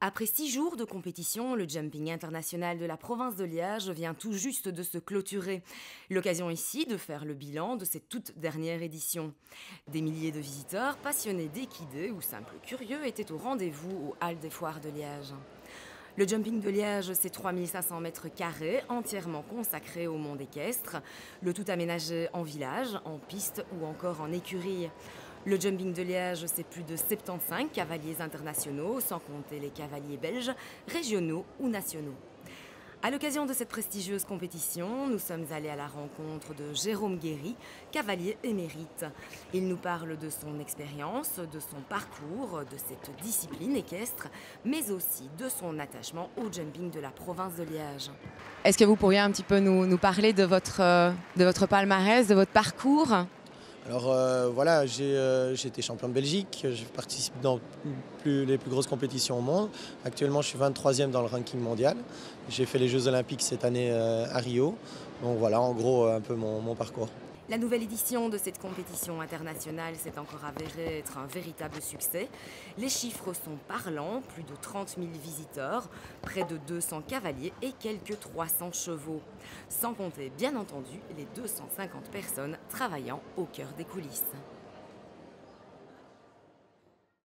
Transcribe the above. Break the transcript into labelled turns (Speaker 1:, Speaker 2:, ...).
Speaker 1: Après 6 jours de compétition, le jumping international de la province de Liège vient tout juste de se clôturer. L'occasion ici de faire le bilan de cette toute dernière édition. Des milliers de visiteurs, passionnés d'équidés ou simples curieux étaient au rendez-vous aux Halles des Foires de Liège. Le jumping de Liège, c'est 3500 mètres carrés entièrement consacrés au monde équestre, le tout aménagé en village, en piste ou encore en écurie. Le jumping de Liège, c'est plus de 75 cavaliers internationaux, sans compter les cavaliers belges, régionaux ou nationaux. À l'occasion de cette prestigieuse compétition, nous sommes allés à la rencontre de Jérôme Guéry, cavalier émérite. Il nous parle de son expérience, de son parcours, de cette discipline équestre, mais aussi de son attachement au jumping de la province de Liège. Est-ce que vous pourriez un petit peu nous parler de votre palmarès, de votre parcours ?
Speaker 2: Alors voilà, j'ai été champion de Belgique, je participe dans les plus grosses compétitions au monde. Actuellement, je suis 23e dans le ranking mondial. J'ai fait les Jeux Olympiques cette année à Rio. Donc voilà, en gros, un peu mon parcours.
Speaker 1: La nouvelle édition de cette compétition internationale s'est encore avérée être un véritable succès. Les chiffres sont parlants, plus de 30 000 visiteurs, près de 200 cavaliers et quelques 300 chevaux. Sans compter, bien entendu, les 250 personnes travaillant au cœur des coulisses.